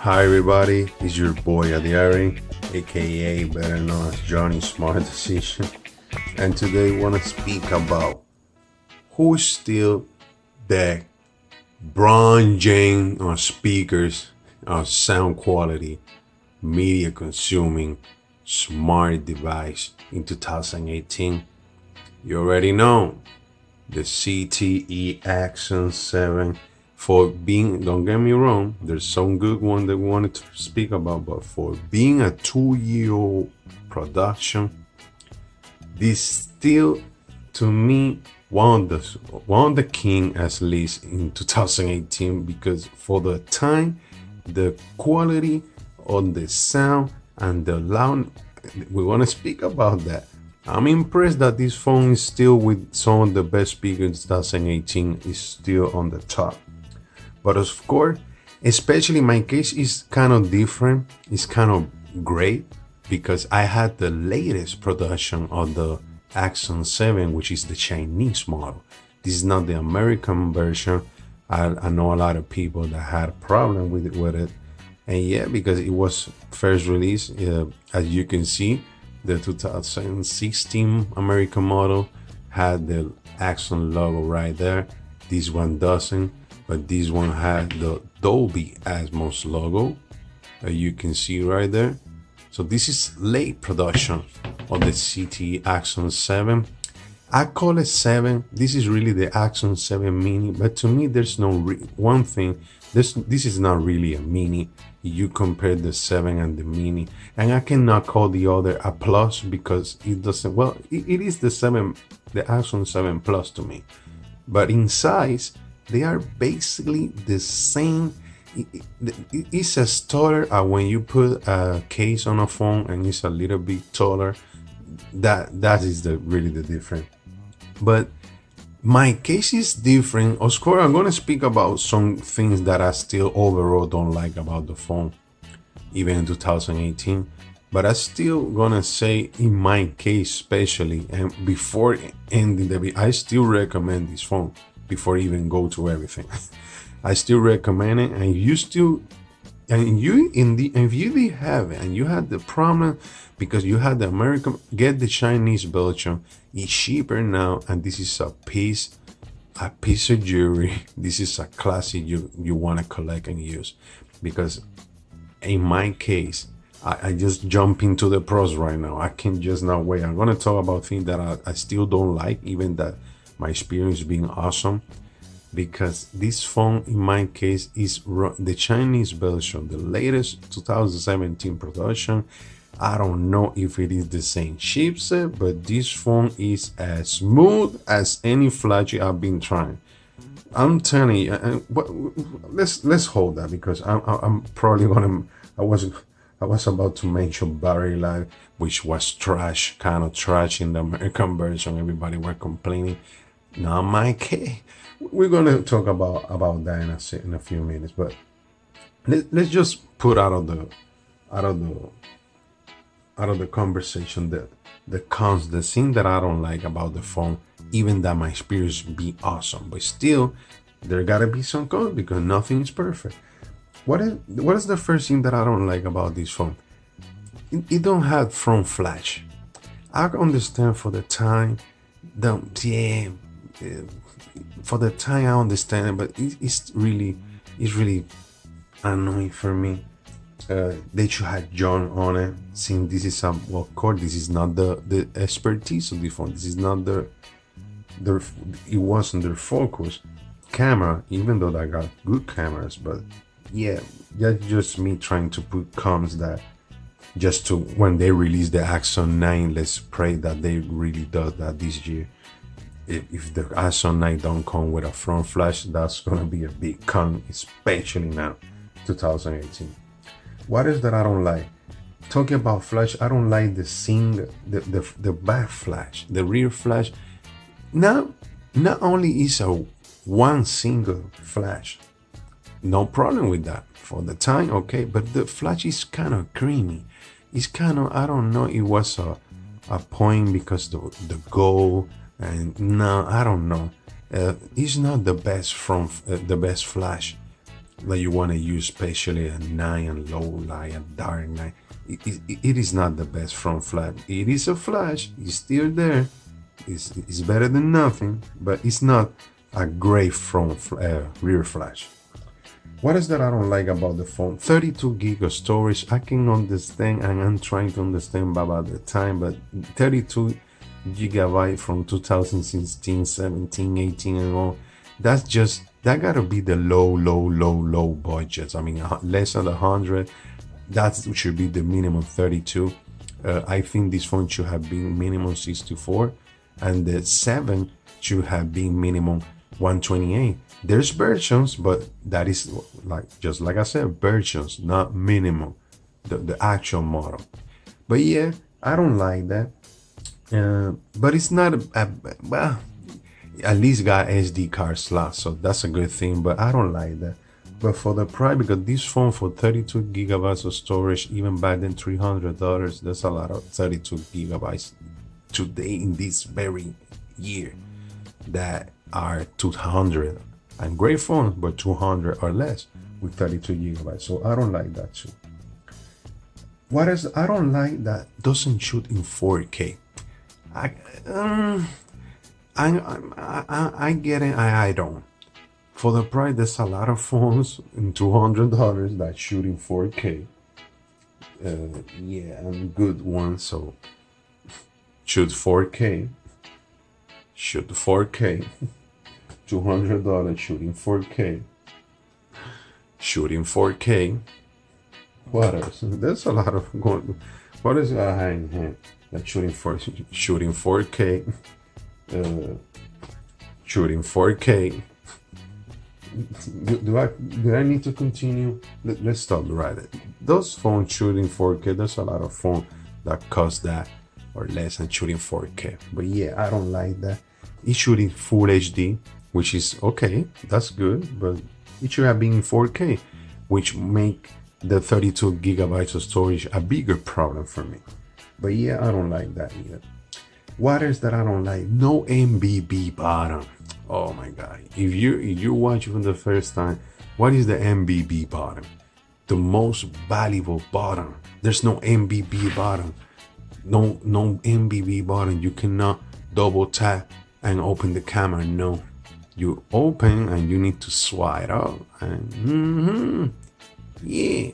Hi everybody, it's your boy Adiari, aka better known as Johnny Smart Decision, and today I want to speak about who's still the bronze James on speakers, on sound quality, media consuming, smart device in 2018. You already know the ZTE Axon 7. For being, don't get me wrong, there's some good one that we wanted to speak about, but for being a 2-year-old production, this still, to me, one of the king, at least in 2018, because for the time, the quality on the sound and the loud, we want to speak about that. I'm impressed that this phone is still, with some of the best speakers in 2018, is still on the top. But of course, especially my case is kind of different. It's kind of great because I had the latest production of the Axon 7, which is the Chinese model. This is not the American version. I know a lot of people that had a problem with it. And yeah, because it was first released, as you can see, the 2016 American model had the Axon logo right there. This one doesn't. But this one has the Dolby Atmos logo, you can see right there. So this is late production of the ZTE Axon 7. I call it 7. This is really the Axon 7 mini, but to me there's no one thing. This is not really a mini. You compare the 7 and the mini, and I cannot call the other a plus because it doesn't. Well, it is the 7, the Axon 7 Plus to me, but in size, they are basically the same. It's a taller when you put a case on a phone, and it's a little bit taller. That is really the difference. But my case is different. Of course, I'm gonna speak about some things that I still overall don't like about the phone, even in 2018. But I still gonna say, in my case especially, and before ending the video, I still recommend this phone. Before even go to everything, I still recommend it. And you still, and you if you did have it and you had the problem because you had the American, get the Chinese version. It's cheaper now, and this is a piece of jewelry. This is a classic you want to collect and use, because in my case, I just jump into the pros right now. I can just not wait. I'm gonna talk about things that I still don't like, even that my experience being awesome, because this phone in my case is the Chinese version, the latest 2017 production. I don't know if it is the same chipset, but this phone is as smooth as any flagship I've been trying. I'm telling you, let's hold that, because I'm probably gonna. I was about to mention battery life, which was trash, kind of trash in the American version. Everybody were complaining. Not my case. We're gonna talk about that in a few minutes, but let's just put out of the conversation the cons, the thing that I don't like about the phone, even that my experience be awesome, but still there gotta be some cons because nothing is perfect. What is the first thing that I don't like about this phone? It don't have front flash. I understand for the time, for the time I understand it, but it's really annoying for me. They should have John on it, since this is of course this is not the expertise of the phone. This is not it wasn't their focus camera, even though I got good cameras. But yeah, that's just me trying to put comms that just to, when they release the Axon 9, let's pray that they really does that this year. If the Axon 9 don't come with a front flash, that's gonna be a big con, especially now, 2018. What is that I don't like? Talking about flash, I don't like the back flash, the rear flash. Not only is a one single flash, no problem with that for the time, okay, but the flash is kind of creamy. It's kind of, I don't know, it was a point because the gold. And no, I don't know. It's not the best the best flash. that you want to use, especially at night and low light and dark night. It is not the best front flash. It is a flash, it's still there, it's better than nothing, but it's not a great rear flash. What is that I don't like about the phone? 32 gig of storage, I can understand, and I'm trying to understand about the time, but 32 gigabyte from 2016, 17, 18 and all, that gotta be the low budgets. I mean, less than 100, that should be the minimum. 32. I think this phone should have been minimum 64, and the 7 should have been minimum 128. There's versions, but that is just like I said, versions, not minimum, the actual model. But yeah, I don't like that. But it's not well, at least got SD card slots, so that's a good thing, but I don't like that. But for the price, because this phone for 32 gigabytes of storage, even back then $300, there's a lot of 32 gigabytes today in this very year that are 200, and great phones, but 200 or less with 32 gigabytes. So I don't like that too. What else? I don't like that doesn't shoot in 4K. I get it. I don't. For the price, there's a lot of phones in $200 that shoot in 4K. Yeah, and good ones. So shoot 4K. Shoot 4K. $200 shooting 4K. Shooting 4K. What else? There's a lot of going. What is like shooting 4K? Shooting 4K. Do I need to continue? Let's stop right there. Those phones shooting 4K, there's a lot of phones that cost that or less than shooting 4K. But yeah, I don't like that. It's shooting full HD, which is okay, that's good, but it should have been 4K, which make the 32 gigabytes of storage a bigger problem for me. But yeah, I don't like that either. What is that I don't like? No MBB button. Oh my god! If you watch it for the first time, what is the MBB button? The most valuable button. There's no MBB button. No MBB button. You cannot double tap and open the camera. No, you open and you need to swipe up. And yeah,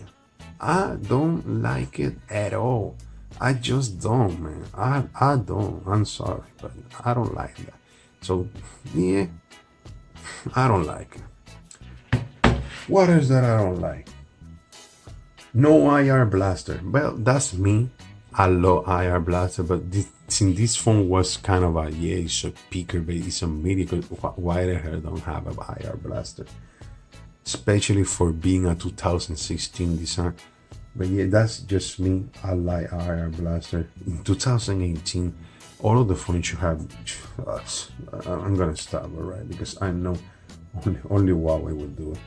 I don't like it at all. I just don't, man. I don't. I'm sorry, but I don't like that. So yeah, I don't like it. What is that I don't like? No IR blaster. Well, that's me. I love IR blaster, but since this phone was kind of a, yeah, it's a peaker, but it's a medical. Why the hell don't have an IR blaster? Especially for being a 2016 design. But yeah, that's just me. I like IR blaster. In 2018, all of the phones should have. I'm gonna stop, alright, because I know only Huawei will do it.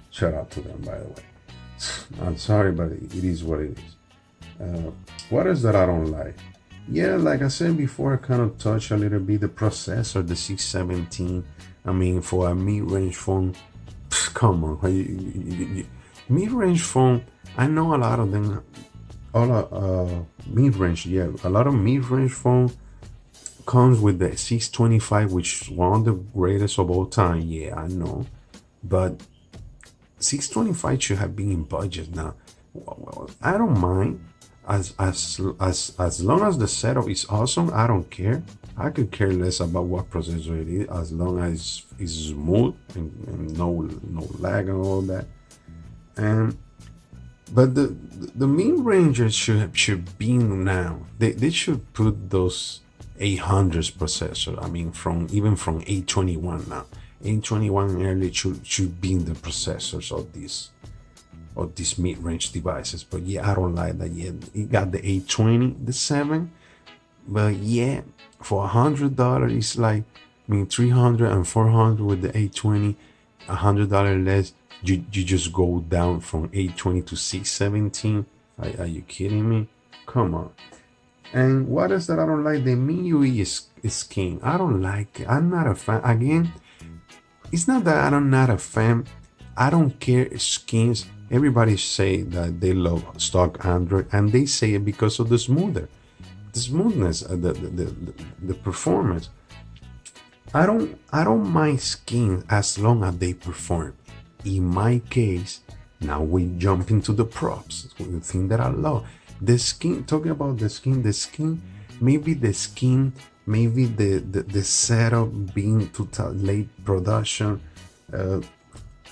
Shout out to them, by the way. I'm sorry, but it is what it is. What is that I don't like? Yeah, like I said before, I kind of touched a little bit the processor, the 617. I mean, for a mid-range phone, come on, mid-range phone. I know a lot of them, mid-range, yeah, a lot of mid-range phone comes with the 625, which is one of the greatest of all time. Yeah, I know, but 625 should have been in budget now. Well, I don't mind as long as the setup is awesome. I don't care. I could care less about what processor it is, as long as it's smooth and no lag and all that. But the mid-rangers should be now. They should put those 800s processor. I mean, even from 821 now. 821 early should be in the processors of these mid-range devices. But yeah, I don't like that yet. It got the 820, the 7. But yeah, for $100, it's like, I mean, 300 and 400 with the 820, $100 less. You just go down from 820 to 617. Are you kidding me? Come on. And what is that I don't like? The MIUI is king. I don't like it. I'm not a fan. Again, it's not that I'm not a fan I don't care skins. Everybody say that they love stock Android, and they say it because of the smoothness, the performance. I don't mind skins as long as they perform. In my case, now we jump into the props. The thing that I love, the skin. Talking about the skin, maybe the setup being to late production.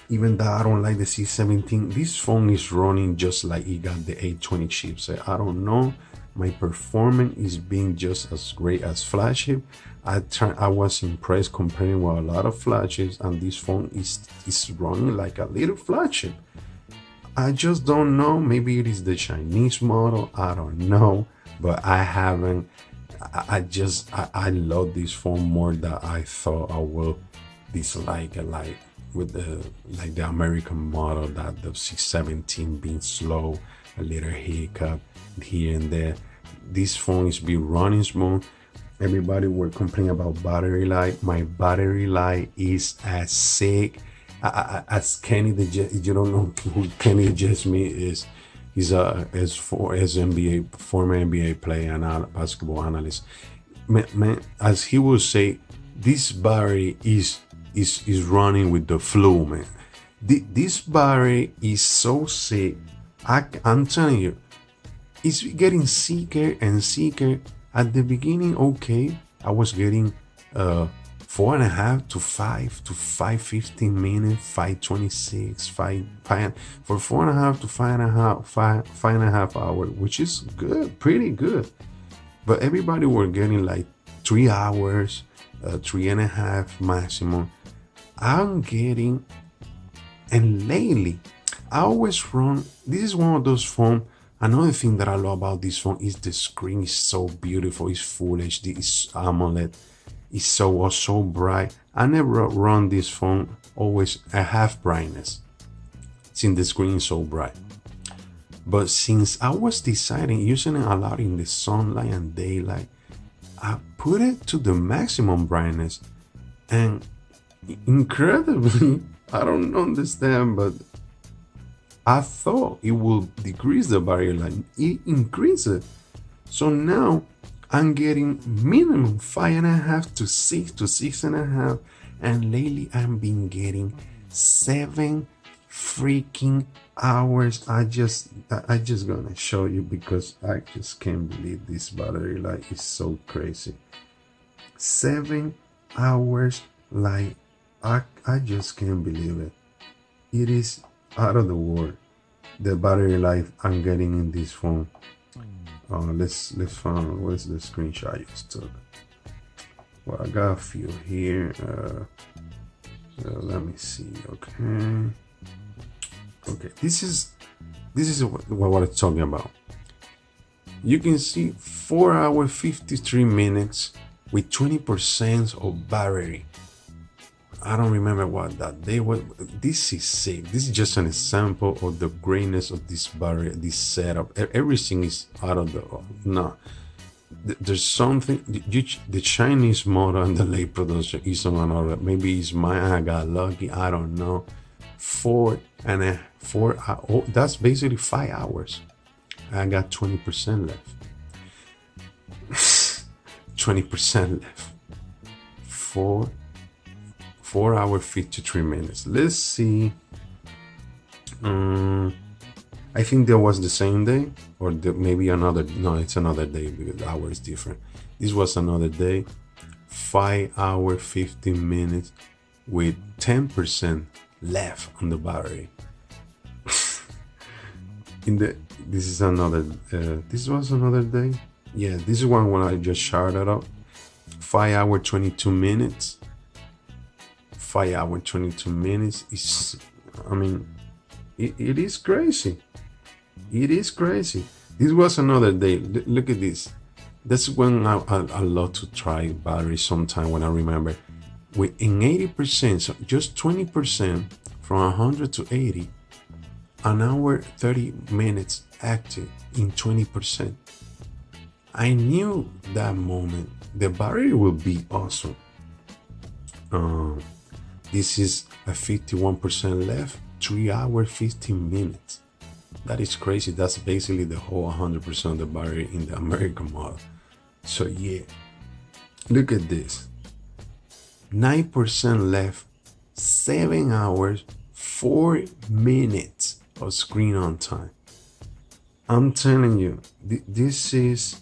Even though I don't like the C17, this phone is running just like it got the 820 chipset. I don't know. My performance is being just as great as flagship. I was impressed comparing with a lot of flagships, and this phone is running like a little flagship. I just don't know. Maybe it is the Chinese model. I don't know, but I haven't. I love this phone more than I thought I will dislike it. Like with the American model, that the C17 being slow, a little hiccup here and there. This phone is be running smooth. Everybody were complaining about battery life. My battery life is as sick as Kenny the Jet. You don't know who Kenny Jesme is. He's NBA former NBA player and basketball analyst. Man, as he will say, this battery is running with the flu, man. This battery is so sick. I'm telling you, it's getting sicker and sicker. At the beginning, okay, I was getting 4.5 to 5 to 5:15 minutes, 5:26, 5 for 4.5 to 5.5 hours, which is good, pretty good. But everybody were getting like 3 hours, 3.5 maximum. I'm getting, and lately, I always run. This is one of those phones. Another thing that I love about this phone is the screen is so beautiful. It's full HD. It's AMOLED. It's so bright. I never run this phone always at half brightness, since the screen is so bright. But since I was deciding using it a lot in the sunlight and daylight, I put it to the maximum brightness, and incredibly, I don't understand, but I thought it would decrease the battery life. It increased it. So now I'm getting minimum 5.5 to 6 to 6.5. And lately I've been getting 7 freaking hours. I just gonna show you because I just can't believe this battery life is so crazy. 7 hours, like I just can't believe it. It is out of the world, the battery life I'm getting in this phone. Let's find where's the screenshot I just took. Well, I got a few here. So let me see. Okay, this is what I'm talking about. You can see 4 hours 53 minutes with 20% of battery. I don't remember what that day was. This is sick. This is just an example of the greatness of this battery, this setup. Everything is out of the no. There's something. The Chinese model and the late production is on another. Maybe it's mine. I got lucky. I don't know. 4 that's basically 5 hours. I got 20% left. 20% left. 4 hours 53 minutes. Let's see. I think there was the same day, or maybe another. No, it's another day because the hour is different. This was another day. 5 hours 15 minutes with 10% left on the battery. This is another. This was another day. Yeah, this is one when I just started up. 5 hours 22 minutes. 5 hours 22 minutes is, I mean, it is crazy. It is crazy. This was another day. Look at this. That's when I love to try battery sometime, when I remember. In 80%, so just 20% from 100 to 80, an hour 30 minutes active in 20%. I knew that moment the battery will be awesome. This is a 51% left. 3 hours 15 minutes. That is crazy. That's basically the whole 100% of the battery in the American model. So yeah, look at this. 9% left, 7 hours 4 minutes of screen on time. I'm telling you, this is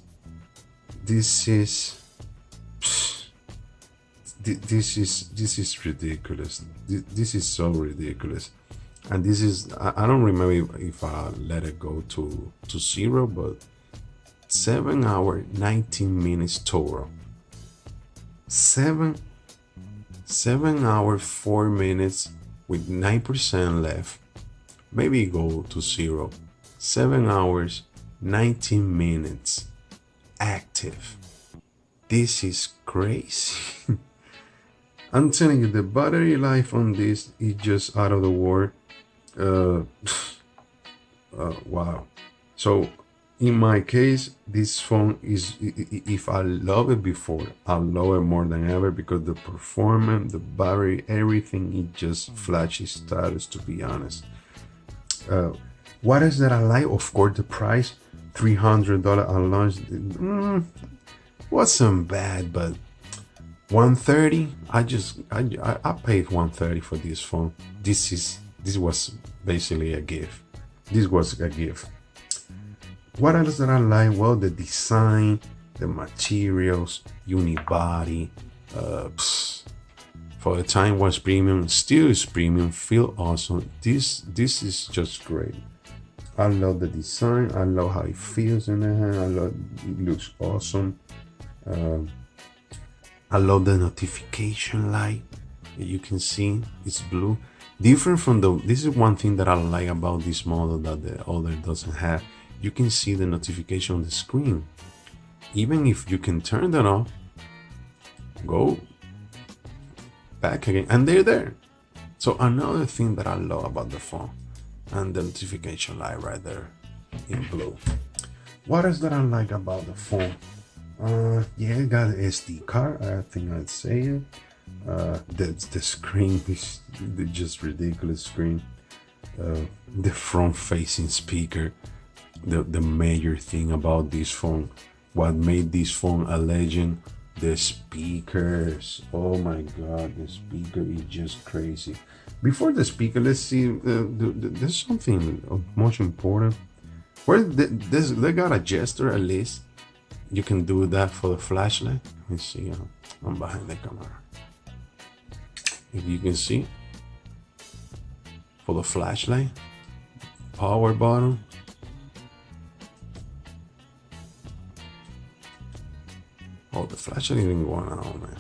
ridiculous. This is so ridiculous. And this is, I don't remember if I let it go to 0, but 7 hours 19 minutes total. 7 hours 4 minutes with 9% left. Maybe go to 0. 7 hours 19 minutes active. This is crazy. I'm telling you, the battery life on this is just out of the world. Wow. So in my case, this phone is, if I love it before, I love it more than ever, because the performance, the battery, everything, it just flashes status, to be honest. What is that I like? Of course, the price, $300 on launch. Wasn't bad, but $130. I paid $130 for this phone. This was basically a gift. This was a gift. What else that I like? Well, the design, the materials, unibody. For the time was premium, still is premium. Feel awesome. This is just great. I love the design. I love how it feels in the hand. I love it. Looks awesome. I love the notification light. You can see it's blue. Different from this is one thing that I like about this model that the other doesn't have. You can see the notification on the screen. Even if you can turn that off, go back again, and they're there. So another thing that I love about the phone, and the notification light right there in blue. What is that I like about the phone? Yeah, it got an SD card. I think I'd say it. The screen is just ridiculous screen. The front-facing speaker, the major thing about this phone, what made this phone a legend, the speakers. Oh my god, the speaker is just crazy. Before the speaker, let's see, there's something most important. Where they got a gesture, at least you can do that for the flashlight. Let me see. I'm behind the camera. If you can see, for the flashlight, power button. Oh, the flashlight isn't going on, man.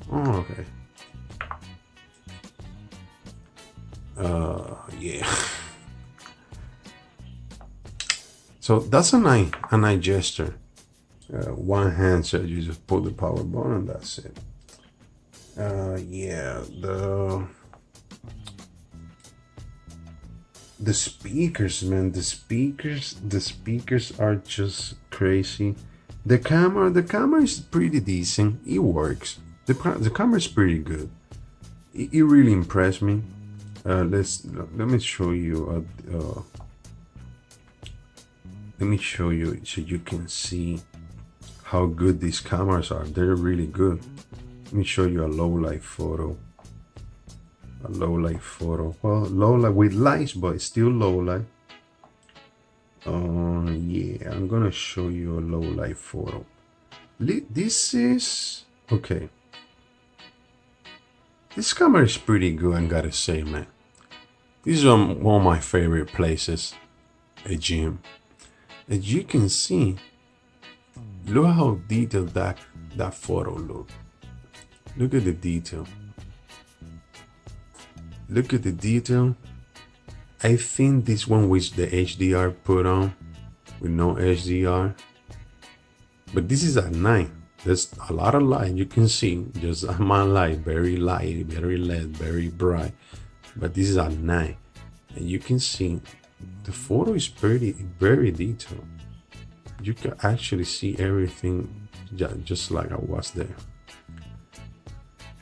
Oh, okay. Yeah. So that's a nice gesture. One hand, so you just pull the power button, that's it. Yeah, the speakers, man, the speakers are just crazy. The camera is pretty decent. It works. The camera is pretty good. It really impressed me. Let me show you. Let me show you so you can see how good these cameras are. They're really good. Let me show you a low light photo. A low light photo. Well, low light with lights, but it's still low light. Yeah, I'm gonna show you a low light photo. This is okay. This camera is pretty good, I gotta say, man. This is one of my favorite places, a gym. As you can see, look how detailed that photo look. Look at the detail. Look at the detail. I think this one with the HDR put on, with no HDR. But this is at night. There's a lot of light, you can see. Just my light, very light, very LED, very bright. But this is at night. And you can see the photo is very detailed. You can actually see everything just like I was there.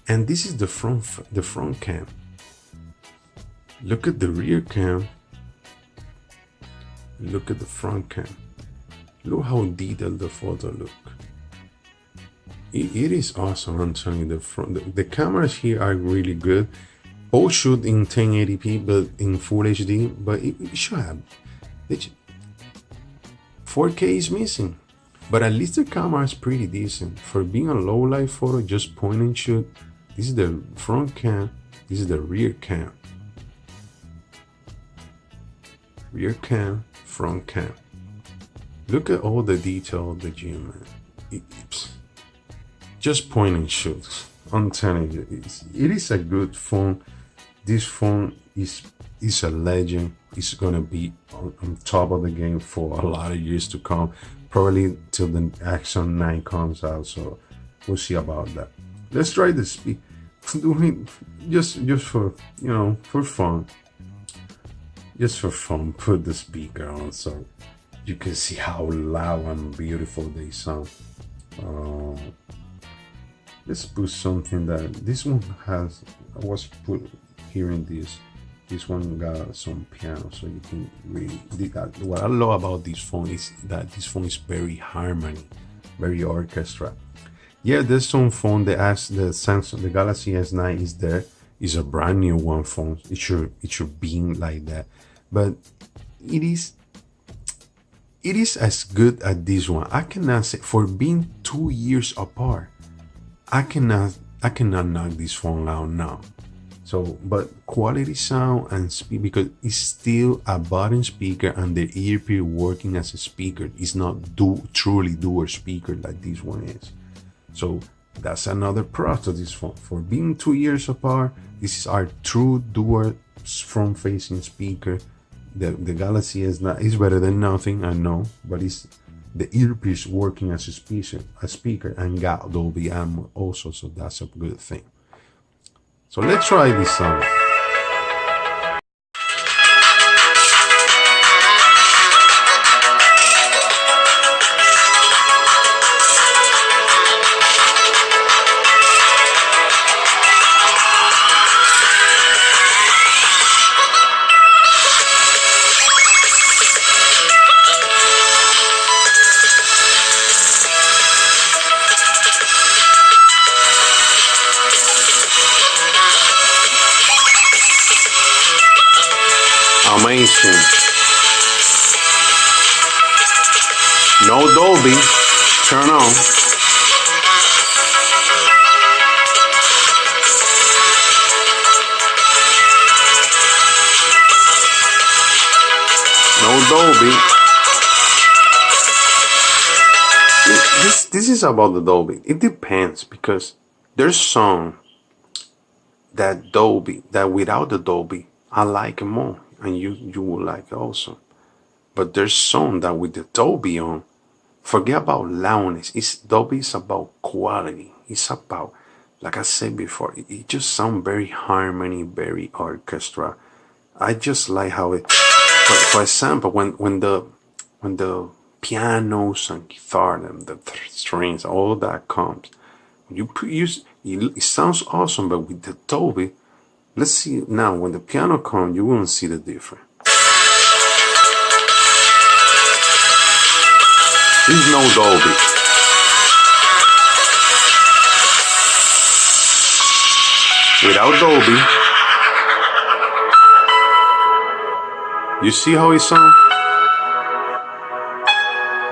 And this is the front cam. Look at the rear cam. Look at the front cam. Look how detailed the photo look. It is awesome. I'm telling you, the cameras here are really good. Both shoot in 1080p, but in full HD. But it should have. 4K is missing, but at least the camera is pretty decent for being a low light photo. Just point and shoot. This is the front cam. This is the rear cam. Rear cam, front cam. Look at all the detail of the gym, man. Just point and shoot. I'm telling you, it is a good phone. This phone is a legend. It's gonna be on top of the game for a lot of years to come. Probably till the Axon 9 comes out. So we'll see about that. Let's try the speed. Doing just for for fun. Just for fun, put the speaker on so you can see how loud and beautiful they sound. Let's put something that this one has. I was hearing this one got some piano, so you can really. What I love about this phone is that this phone is very harmony, very orchestra. Yeah, there's some phone the Samsung, the Galaxy S9 is there. Is a brand new one phone. It should be like that, but it is as good as this one. I cannot say for being 2 years apart. I cannot knock this phone out now. So, but quality sound and speed, because it's still a button speaker and the earpiece working as a speaker. It's not truly dual speaker like this one is. So that's another pro to this phone. For being 2 years apart, this is our true dual front-facing speaker. The Galaxy is better than nothing, I know, but it's the earpiece working as a speaker and got Dolby Atmos also, so that's a good thing. So let's try this sound. Amazing. No Dolby. Turn on. No Dolby. This is about the Dolby. It depends, because there's some that without the Dolby I like more, and you will like it also. But there's some that with the Dolby on, forget about loudness. Dolby is about quality. It's about, like I said before, it just sounds very harmony, very orchestra. I just like how it. For example, when the pianos and guitar and the strings, all that comes, it sounds awesome. But with the Dolby, let's see now, when the piano comes, you won't see the difference. There's no Dolby. Without Dolby, you see how it sounds?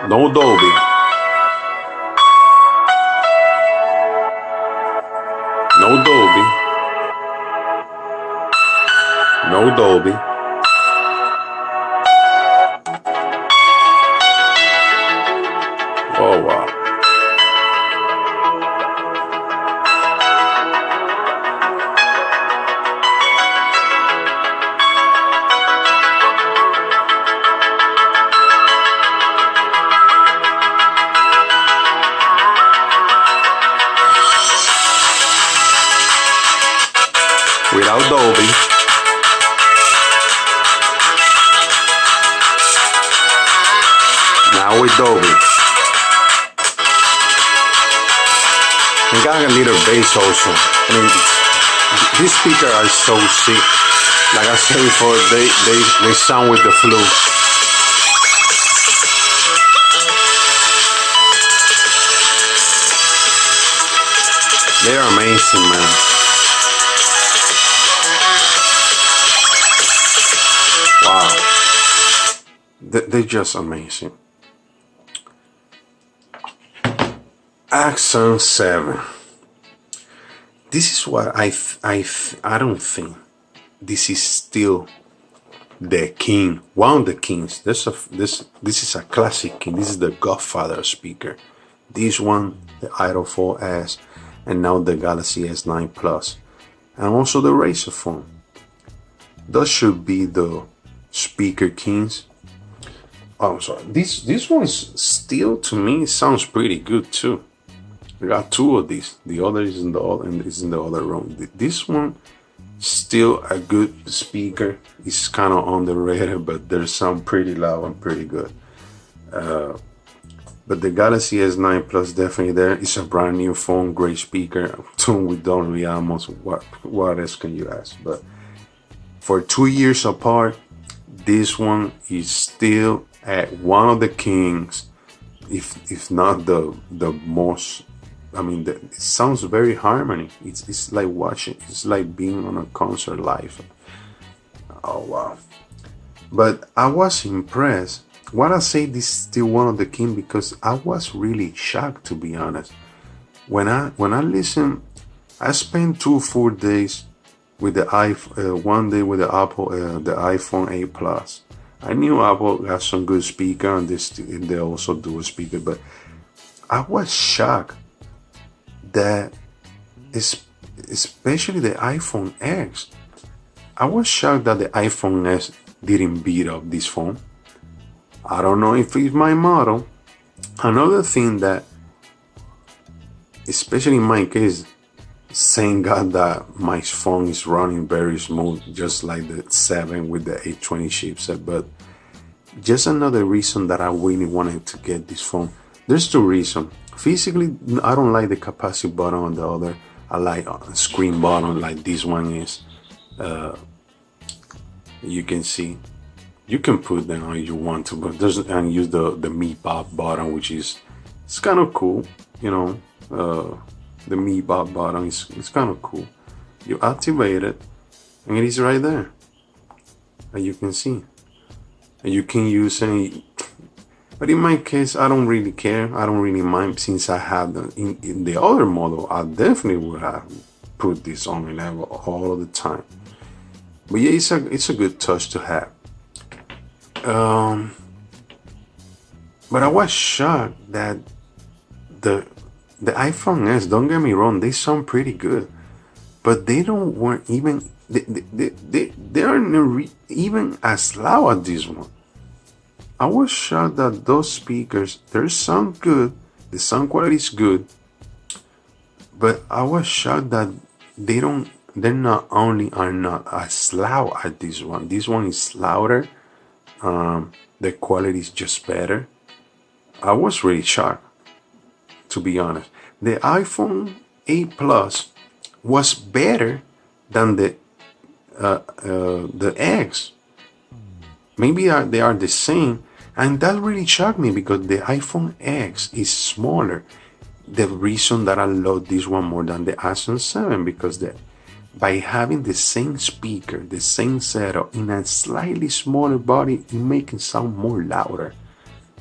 No Dolby. No Dolby. No Dolby. Oh wow. Without Dolby. Now with Dolby. And got a little bass also. I mean, these speakers are so sick. Like I said before, they sound with the flu. They're amazing, man. Wow. They're just amazing. Axon 7. This is what I don't think this is still the king, one of the kings. This is a classic king. This is the Godfather speaker. This one, the Idol 4S, and now the Galaxy S9 Plus, and also the Razer phone. Those should be the speaker kings. Oh, I'm sorry. This one's still, to me, sounds pretty good too. We got two of these. The other is in the other room. This one, still a good speaker. It's kind of underrated, but there's some pretty loud and pretty good. But the Galaxy S9 Plus definitely there. It's a brand new phone, great speaker. Tuned with Dolby Atmos. What else can you ask? But for 2 years apart, this one is still at one of the kings, if not the most. I mean, it sounds very harmony. It's like watching. It's like being on a concert live. Oh wow! But I was impressed. Why I say this is still one of the king, because I was really shocked, to be honest. When I listen, I spent 2 full days with the one day with the Apple, the iPhone 8 Plus. I knew Apple got some good speaker, and they also do a speaker, but I was shocked that especially the iPhone X. I was shocked that the iPhone X didn't beat up this phone. I don't know if it's my model. Another thing that, especially in my case, thank God that my phone is running very smooth, just like the 7 with the 820 chipset. But just another reason that I really wanted to get this phone. There's 2 reasons. Physically, I don't like the capacitive button on the other. I like a screen button like this one is. You can see. You can put them on if you want to, but and use the Me Pop button, which is, it's kind of cool, you know. The Me Pop button is kind of cool. You activate it, and it is right there, and you can see. And you can use any. But in my case, I don't really care. I don't really mind, since I have in the other model. I definitely would have put this on level all of the time. But yeah, it's a good touch to have. But I was shocked that the iPhone S, don't get me wrong, they sound pretty good, but they weren't even they aren't even as loud as this one. I was shocked that those speakers, they sound good, the sound quality is good, but I was shocked that they not only are not as loud as this one. This one is louder. The quality is just better. I was really shocked, to be honest. The iPhone 8 Plus was better than the X. Maybe they are the same, and that really shocked me, because the iPhone X is smaller. The reason that I love this one more than the Axon 7, because by having the same speaker, the same setup in a slightly smaller body, it makes it sound more louder.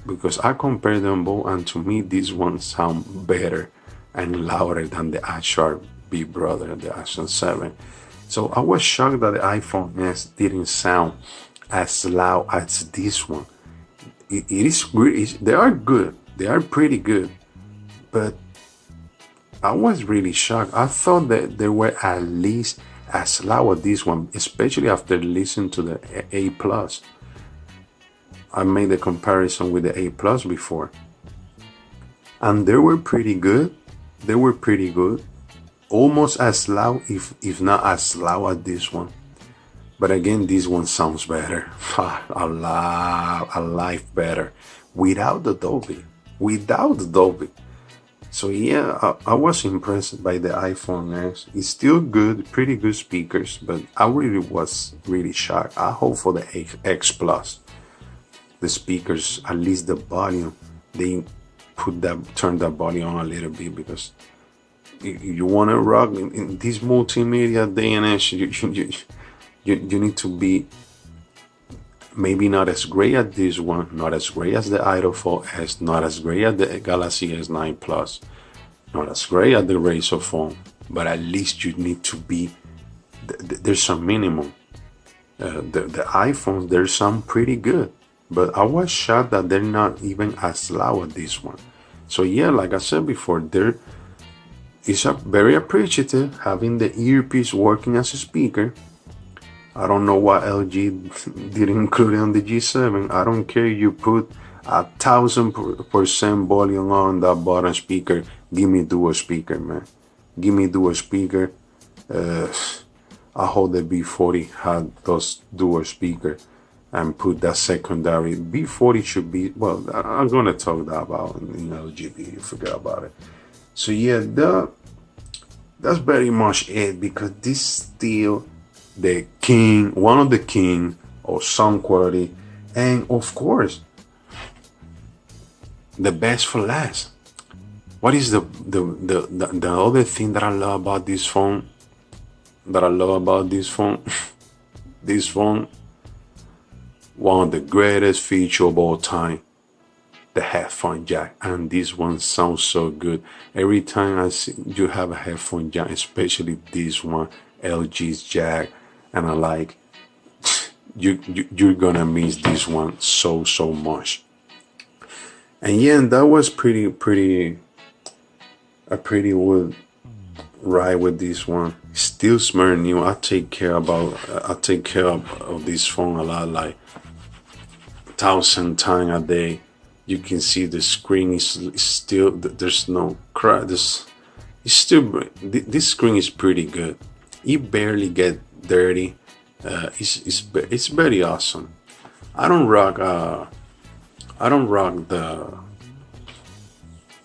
Because I compare them both, and to me this one sounds better and louder than the actual big brother, the Axon 7. So I was shocked that the iPhone S didn't sound as loud as this one. It is good. They are good. They are pretty good. But I was really shocked. I thought that they were at least as loud as this one, especially after listening to the A Plus. I made the comparison with the A Plus before, and they were pretty good. They were pretty good, almost as loud, if not as loud as this one. But again, this one sounds better, a lot better, without the Dolby. So yeah, I was impressed by the iPhone X. It's still good, pretty good speakers, but I really was really shocked. I hope for the X Plus, the speakers, at least the volume, they turn that volume on a little bit, because you want to rock in this multimedia day and age. You need to be maybe not as great as this one, not as great as the Idol 4S, not as great as the Galaxy S9 Plus, not as great as the Razr phone, but at least you need to be, there's some minimum. The iPhones, there's some pretty good, but I was shocked that they're not even as loud as this one. So yeah, like I said before, there is a very appreciative having the earpiece working as a speaker. I don't know what LG didn't include it on the G7. I don't care, you put 1000% volume on that bottom speaker. Give me dual speaker, man. Give me dual speaker. I hope the B40 had those dual speaker and put that secondary. B40 should be, well, I'm gonna talk that about in LG. You forget about it. So yeah, that's very much it, because this still the king, one of the king of sound quality, and of course the best for last. What is the other thing that I love about this phone? This phone, one of the greatest features of all time, the headphone jack. And this one sounds so good. Every time I see you have a headphone jack, especially this one, LG's jack, and I like, you're gonna miss this one so much. And yeah, that was a pretty good ride with this one. Still smell new. I take care of this phone a lot, like 1,000 times a day. You can see the screen is still, there's no crack. This screen is pretty good. It barely get dirty. It's very awesome. I don't rock the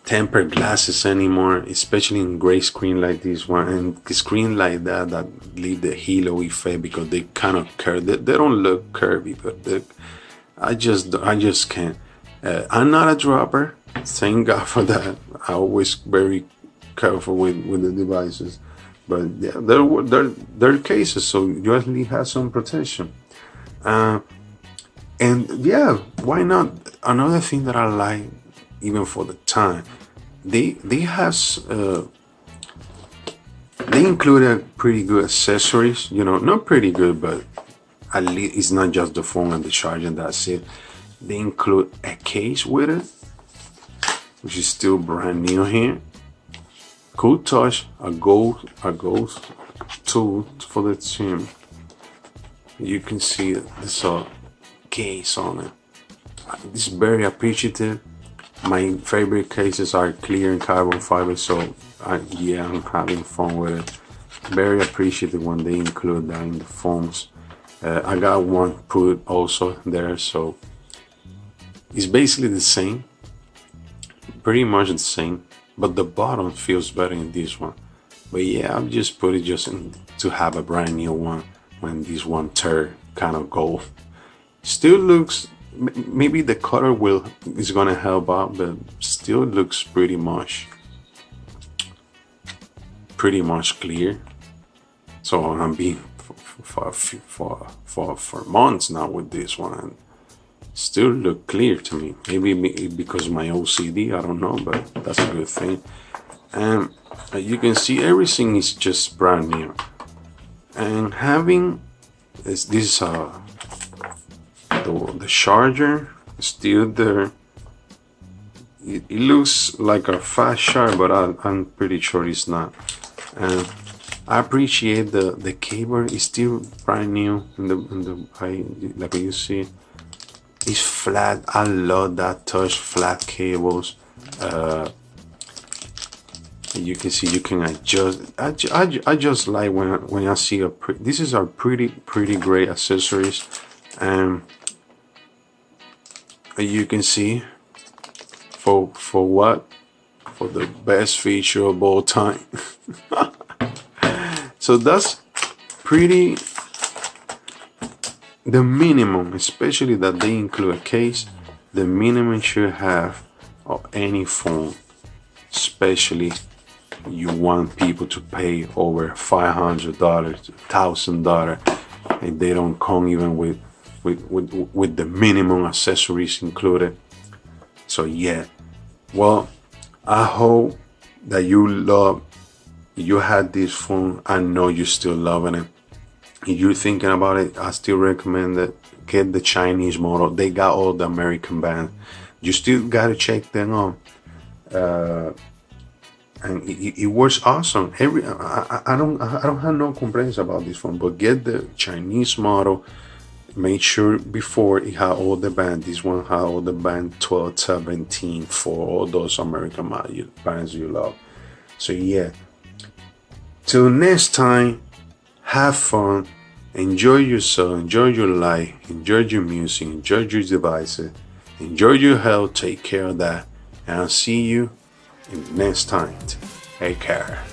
tempered glasses anymore, especially in gray screen like this one, and the screen like that leave the halo effect, because they kind of curve. They don't look curvy, but I just can't. I'm not a dropper, thank God for that. I always very careful with the devices, but yeah, there are cases, so you at least have some protection. And yeah, why not? Another thing that I like, even for the time, they included pretty good accessories. You know, not pretty good, but at least it's not just the phone and the charger, and that's it. They include a case with it, which is still brand new here. Cool touch, a gold tool for the team. You can see this case on it. It's very appreciative. My favorite cases are clear and carbon fiber, so yeah, I'm having fun with it. Very appreciative when they include that in the phones. I got one put also there, so it's basically the same, pretty much the same, but the bottom feels better in this one. But yeah, I've just put it to have a brand new one when this one turn kind of gold. Still looks, maybe the color is gonna help out, but still looks pretty much clear. So I'm being for months now with this one, and still look clear to me. Maybe because of my OCD, I don't know, but that's a good thing. And you can see everything is just brand new. And having this the charger still there. It looks like a fast charger, but I'm pretty sure it's not. And I appreciate the cable is still brand new like you see. It's flat. I love that touch flat cables. You can see you can adjust. I just like when I see this is a pretty great accessories, and you can see for what for the best feature of all time. So that's pretty the minimum, especially that they include a case. The minimum you should have of any phone, especially you want people to pay over $500, $1,000, and they don't come even with the minimum accessories included. So yeah, well, I hope that you had this phone. I know you're still loving it. If you're thinking about it, I still recommend that get the Chinese model. They got all the American bands. You still gotta check them out. And it works awesome. I don't have no complaints about this phone, but get the Chinese model. Make sure before it had all the band. This one had all the band 12, 17 for all those American bands you love. So yeah, till next time, have fun, enjoy yourself, enjoy your life, enjoy your music, enjoy your devices, enjoy your health, take care of that, and I'll see you in the next time. Take care.